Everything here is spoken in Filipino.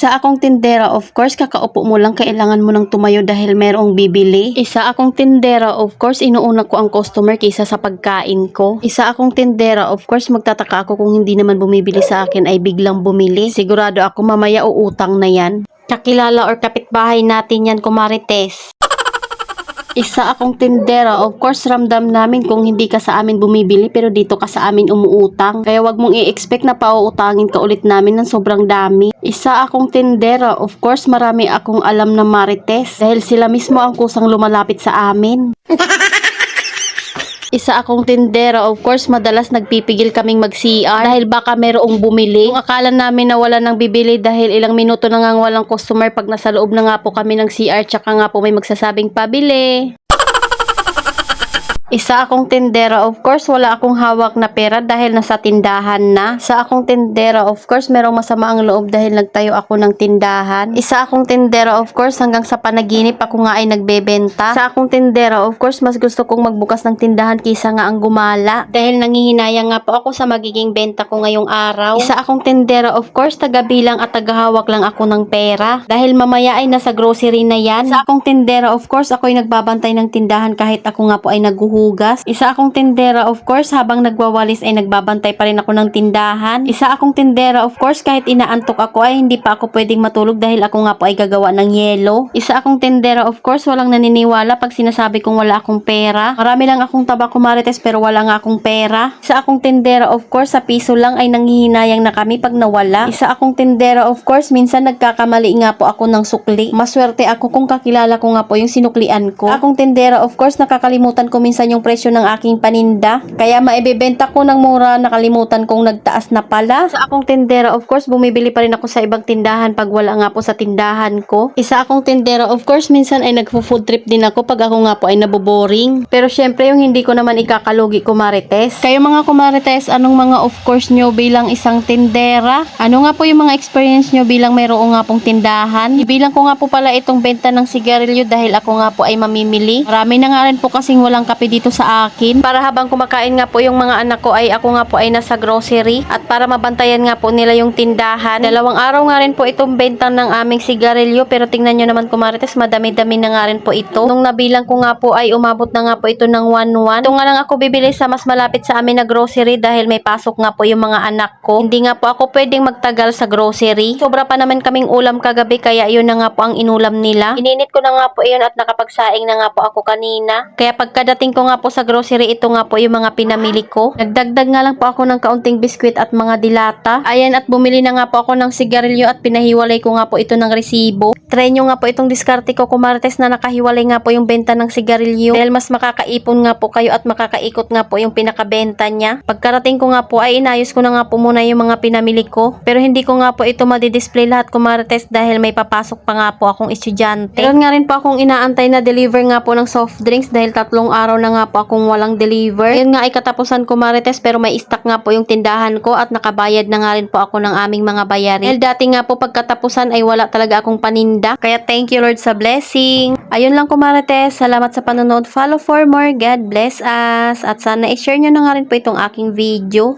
Isa akong tindera, of course, kakaupo mo lang kailangan mo nang tumayo dahil merong bibili. Isa akong tindera, of course, inuuna ko ang customer kaysa sa pagkain ko. Isa akong tindera, of course, magtataka ako kung hindi naman bumibili sa akin ay biglang bumili. Sigurado ako mamaya uutang na yan. Kakilala or kapitbahay natin yan, Kumarites. Isa akong tindera, of course ramdam namin kung hindi ka sa amin bumibili pero dito ka sa amin umuutang. Kaya wag mong i-expect na pauutangin ka ulit namin ng sobrang dami. Isa akong tindera, of course marami akong alam na marites dahil sila mismo ang kusang lumalapit sa amin. Isa akong tindera, of course madalas nagpipigil kaming mag-CR dahil baka merong bumili. Kung akala namin na wala nang bibili dahil ilang minuto na nga walang customer pag nasa loob na nga po kami ng CR tsaka nga po may magsasabing pabili. Isa akong tindera, of course wala akong hawak na pera dahil nasa tindahan na. Isa akong tindera, of course merong masama ang loob dahil nagtayo ako ng tindahan. Isa akong tindera, of course hanggang sa panaginip ako nga ay nagbebenta. Isa akong tindera, of course mas gusto kong magbukas ng tindahan kaysa nga ang gumala dahil nangihinayang nga po ako sa magiging benta ko ngayong araw. Isa akong tindera, of course tagabilang at tagahawak lang ako ng pera dahil mamaya ay nasa grocery na yan. Isa akong tindera, of course ako'y nagbabantay ng tindahan kahit ako nga po ay naghuhugas. Isa akong tindera, of course habang nagwawalis ay nagbabantay pa rin ako ng tindahan. Isa akong tindera, of course kahit inaantok ako ay hindi pa ako pwedeng matulog dahil ako nga po ay gagawa ng yelo. Isa akong tindera, of course walang naniniwala pag sinasabi kong wala akong pera. Marami lang akong tabako marites pero wala nga akong pera. Isa akong tindera, of course sa piso lang ay nanghihinayang na kami pag nawala. Isa akong tindera, of course minsan nagkakamali nga po ako ng sukli. Maswerte ako kung kakilala ko nga po yung sinuklian ko. Akong tindera, of course nakakalimutan ko minsan yung presyo ng aking paninda. Kaya maibebenta ko ng mura, nakalimutan kong nagtaas na pala. Sa akong tindera, of course, bumibili pa rin ako sa ibang tindahan pag wala nga po sa tindahan ko. Isa akong tindera, of course, minsan ay nagpo-food trip din ako pag ako nga po ay naboboring. Pero syempre, yung hindi ko naman ikakalugi, kumarites. Kayo mga kumarites, anong mga of course nyo bilang isang tindera? Ano nga po yung mga experience nyo bilang mayroong nga pong tindahan? Ibilang ko nga po pala itong benta ng sigarilyo dahil ako nga po ay mamimili. Marami na nga rin po kasing walang kape dito sa akin. Para habang kumakain nga po yung mga anak ko ay ako nga po ay nasa grocery at para mabantayan nga po nila yung tindahan. Dalawang araw nga rin po itong benta ng aming sigarilyo pero tingnan nyo naman kumarites madami-dami na nga rin po ito. Nung nabilang ko nga po ay umabot na nga po ito ng 1-1. Ito nga lang ako bibili sa mas malapit sa amin na grocery dahil may pasok nga po yung mga anak ko. Hindi nga po ako pwedeng magtagal sa grocery. Sobra pa naman kaming ulam kagabi kaya yun na nga po ang inulam nila. Ininit ko na nga po yun at nakapagsaing na nga po ako kanina. Kaya pagkadating ko nga po sa grocery, ito nga po yung mga pinamili ko. Nagdagdag nga lang po ako ng kaunting biskwit at mga dilata. Ayan at bumili na nga po ako ng sigarilyo at pinahiwalay ko nga po ito ng resibo. Try nyo nga po itong diskarte ko kumarites na nakahiwalay nga po yung benta ng sigarilyo dahil mas makakaipon nga po kayo at makakaikot nga po yung pinakabenta niya. Pagkarating ko nga po ay inayos ko na nga po muna yung mga pinamili ko pero hindi ko nga po ito madidisplay lahat kumarites dahil may papasok pa nga po akong estudyante. Meron nga rin po akong inaantay na deliver nga po ng soft drinks dahil 3 araw na nga po akong walang deliver. Yun nga ay katapusan ko marites pero may stock nga po yung tindahan ko at nakabayad na nga rin po ako ng aming mga bayarin. Dahil dati nga po pagkatapusan ay wala talaga akong paninda. Kaya thank you Lord sa blessing. Ayun lang ko marites. Salamat sa panonood. Follow for more. God bless us. At sana i-share nyo na nga rin po itong aking video.